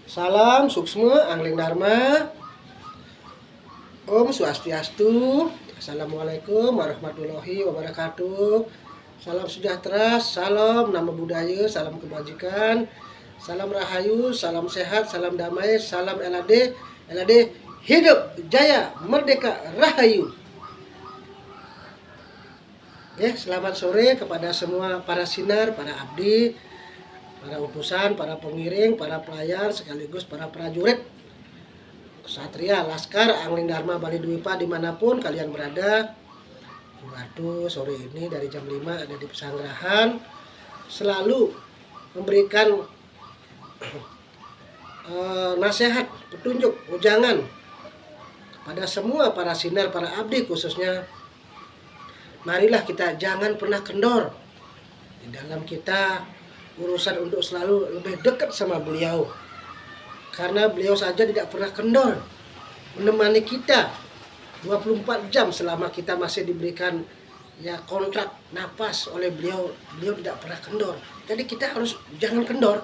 Salam suksma angling dharma. Om Swastiastu. Assalamualaikum warahmatullahi wabarakatuh. Salam sejahtera, salam nama budaya, salam kebajikan, salam rahayu, salam sehat, salam damai, salam LAD, LAD hidup jaya merdeka rahayu. Selamat sore kepada semua para sinar, para abdi, para utusan, para pengiring, para pelayan, sekaligus para prajurit, Ksatria, Laskar, Angling Dharma Bali Dwipa dimanapun kalian berada. Waduh, sore ini dari jam 5 ada di Pesanggerahan, selalu memberikan nasihat, petunjuk, ujangan kepada semua para sinar, para abdi khususnya. Marilah kita jangan pernah kendor di dalam kita urusan untuk selalu lebih dekat sama beliau, karena beliau saja tidak pernah kendor menemani kita 24 jam selama kita masih diberikan kontrak napas oleh beliau. Beliau tidak pernah kendor, jadi kita harus jangan kendor.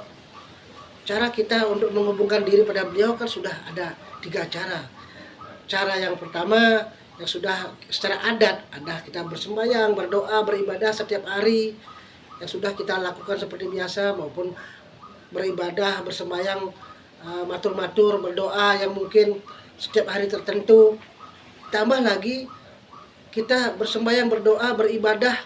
Cara kita untuk menghubungkan diri pada beliau kan sudah ada 3 cara. Cara yang pertama yang sudah secara adat ada kita bersembahyang, berdoa, beribadah setiap hari, yang sudah kita lakukan seperti biasa, maupun beribadah, bersembahyang, matur-matur, berdoa yang mungkin setiap hari tertentu. Tambah lagi kita bersembahyang, berdoa, beribadah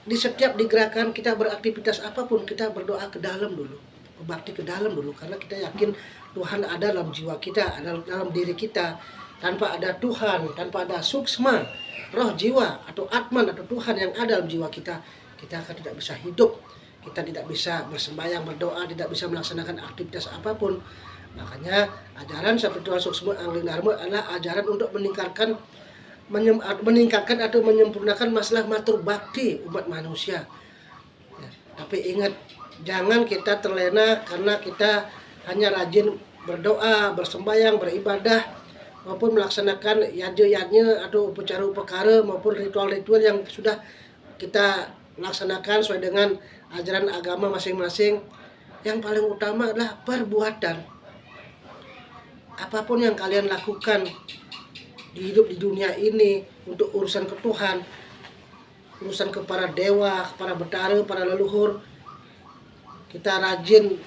di setiap digerakan kita beraktivitas apapun, kita berdoa ke dalam dulu, berbakti ke dalam dulu, karena kita yakin Tuhan ada dalam jiwa kita, ada dalam diri kita. Tanpa ada Tuhan, tanpa ada suksma, roh jiwa atau atman atau Tuhan yang ada dalam jiwa kita, kita akan tidak bisa hidup. Kita tidak bisa bersembahyang, berdoa, tidak bisa melaksanakan aktivitas apapun. Makanya ajaran spiritual suksma Angling Dharma adalah ajaran untuk meningkatkan atau menyempurnakan masalah matur bakti umat manusia. Tapi ingat, jangan kita terlena karena kita hanya rajin berdoa, bersembahyang, beribadah, maupun melaksanakan yajna atau upacara maupun ritual-ritual yang sudah kita laksanakan sesuai dengan ajaran agama masing-masing. Yang paling utama adalah perbuatan. Apapun yang kalian lakukan di hidup di dunia ini untuk urusan ke Tuhan, urusan ke para dewa, para betara, para leluhur, kita rajin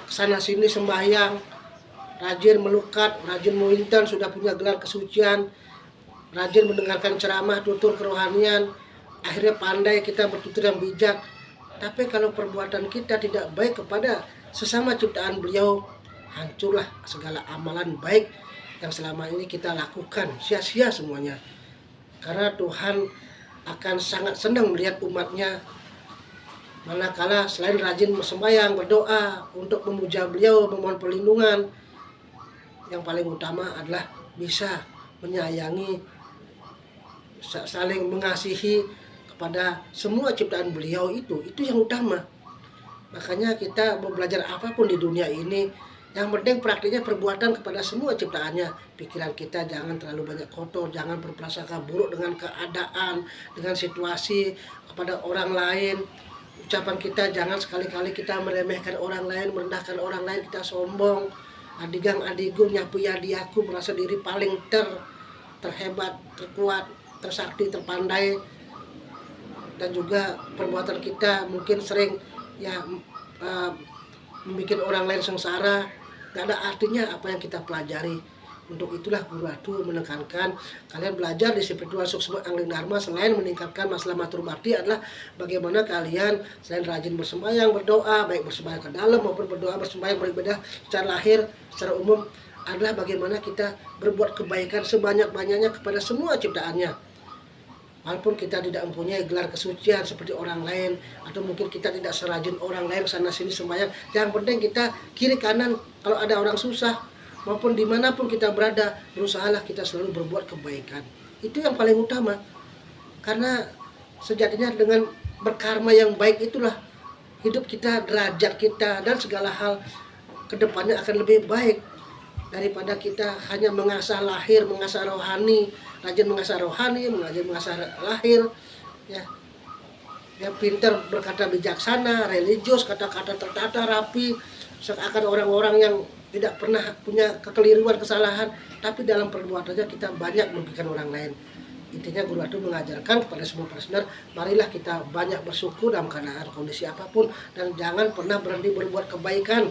kesana sini sembahyang, rajin melukat, rajin muintan, sudah punya gelar kesucian, rajin mendengarkan ceramah, tutur kerohanian, akhirnya pandai kita bertutur yang bijak. Tapi kalau perbuatan kita tidak baik kepada sesama ciptaan beliau, hancurlah segala amalan baik yang selama ini kita lakukan, sia-sia semuanya. Karena Tuhan akan sangat senang melihat umatnya manakala selain rajin sembahyang, berdoa untuk memuja beliau, memohon perlindungan, yang paling utama adalah bisa menyayangi, saling mengasihi kepada semua ciptaan beliau. Itu yang utama. Makanya kita mau belajar apapun di dunia ini, yang penting praktiknya perbuatan kepada semua ciptaannya. Pikiran kita jangan terlalu banyak kotor, jangan berprasangka buruk dengan keadaan, dengan situasi, kepada orang lain. Ucapan kita jangan sekali-kali kita meremehkan orang lain, merendahkan orang lain, kita sombong, adigang adigung, nyapu yadiaku, merasa diri paling terhebat, terkuat, tersakti, terpandai. Dan juga perbuatan kita mungkin sering membuat orang lain sengsara. Gak ada artinya apa yang kita pelajari. Untuk itulah Guru Atu menekankan kalian belajar di spiritual suksma Angling Dharma, selain meningkatkan masalah matur bakti, adalah bagaimana kalian selain rajin bersembahyang, berdoa, baik bersembahyang ke dalam maupun berdoa, bersembahyang, beribadah secara lahir, secara umum, adalah bagaimana kita berbuat kebaikan sebanyak-banyaknya kepada semua ciptaannya. Walaupun kita tidak mempunyai gelar kesucian seperti orang lain, atau mungkin kita tidak serajin orang lain sana sini sembahyang, yang penting kita kiri kanan kalau ada orang susah maupun dimanapun kita berada, berusahalah kita selalu berbuat kebaikan. Itu yang paling utama. Karena sejatinya dengan berkarma yang baik itulah hidup kita, derajat kita, dan segala hal kedepannya akan lebih baik daripada kita hanya mengasah lahir, mengasah rohani, rajin mengasah rohani, mengasah lahir, pintar berkata bijaksana, religius, kata-kata tertata, rapi, seakan orang-orang yang tidak pernah punya kekeliruan, kesalahan, tapi dalam perbuatannya kita banyak merugikan orang lain. Intinya Guru Atu mengajarkan kepada semua pendengar, marilah kita banyak bersyukur dalam keadaan kondisi apapun, dan jangan pernah berhenti berbuat kebaikan.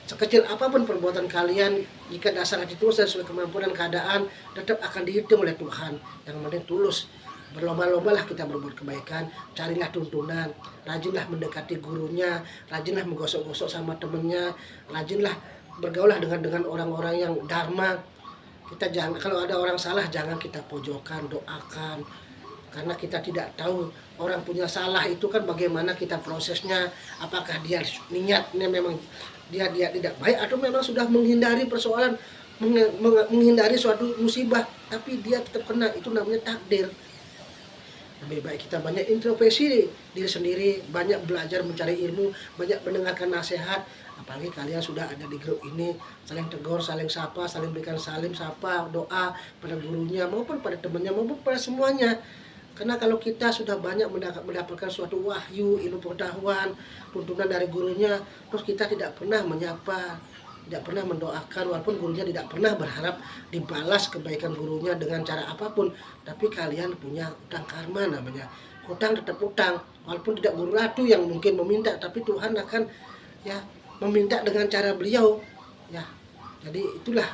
Sekecil apapun perbuatan kalian, jika dasar hati tulus dan sesuai kemampuan dan keadaan, tetap akan dihitung oleh Tuhan. Yang penting tulus. Berlomba-lombalah kita berbuat kebaikan, carilah tuntunan, rajinlah mendekati gurunya, rajinlah menggosok-gosok sama temennya, rajinlah bergaulah dengan orang-orang yang dharma. Kita jangan, kalau ada orang salah jangan kita pojokkan, doakan, karena kita tidak tahu orang punya salah itu kan bagaimana kita prosesnya, apakah dia niatnya memang dia tidak baik atau memang sudah menghindari persoalan, menghindari suatu musibah tapi dia tetap kena, itu namanya takdir. Lebih baik kita banyak introspeksi diri sendiri, banyak belajar mencari ilmu, banyak mendengarkan nasihat. Apalagi kalian sudah ada di grup ini, saling tegur, saling sapa, saling berikan salim, sapa, doa pada gurunya maupun pada temannya maupun pada semuanya. Karena kalau kita sudah banyak mendapatkan suatu wahyu, ilmu pengetahuan, tuntunan dari gurunya, terus kita tidak pernah menyapa, tidak pernah mendoakan, walaupun gurunya tidak pernah berharap dibalas kebaikan gurunya dengan cara apapun, tapi kalian punya utang karma namanya. Utang tetap utang, walaupun tidak Guru Atu yang mungkin meminta, tapi Tuhan akan ya meminta dengan cara beliau ya. Jadi itulah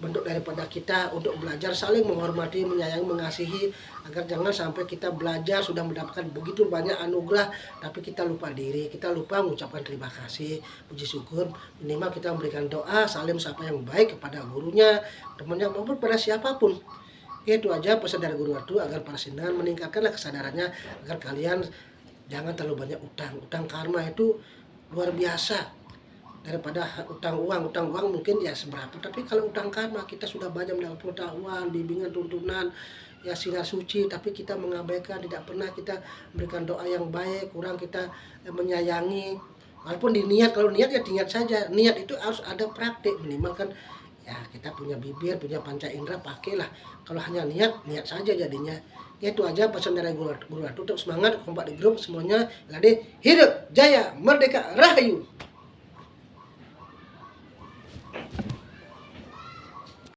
bentuk daripada kita untuk belajar saling menghormati, menyayangi, mengasihi, agar jangan sampai kita belajar sudah mendapatkan begitu banyak anugerah tapi kita lupa diri, kita lupa mengucapkan terima kasih, puji syukur. Minimal kita memberikan doa, salim sapa yang baik kepada gurunya, temannya maupun pada siapapun. Itu aja pesan dari Guru Atu, agar para sindan meningkatkanlah kesadarannya, agar kalian jangan terlalu banyak utang. Utang karma itu luar biasa. Daripada utang uang mungkin ya seberapa, tapi kalau utang karma kita sudah banyak mendapat pengetahuan, bimbingan, tuntunan, ya sinar suci, tapi kita mengabaikan, tidak pernah kita memberikan doa yang baik, kurang kita menyayangi. Walaupun diniat, kalau niat ya niat saja, niat itu harus ada praktik, minimal kan ya kita punya bibir, punya panca indera, pakailah. Kalau hanya niat saja jadinya. Ya itu aja pesan dari Guru Atu, tetap semangat, kompak di grup semuanya. Lade hidup jaya merdeka rahayu.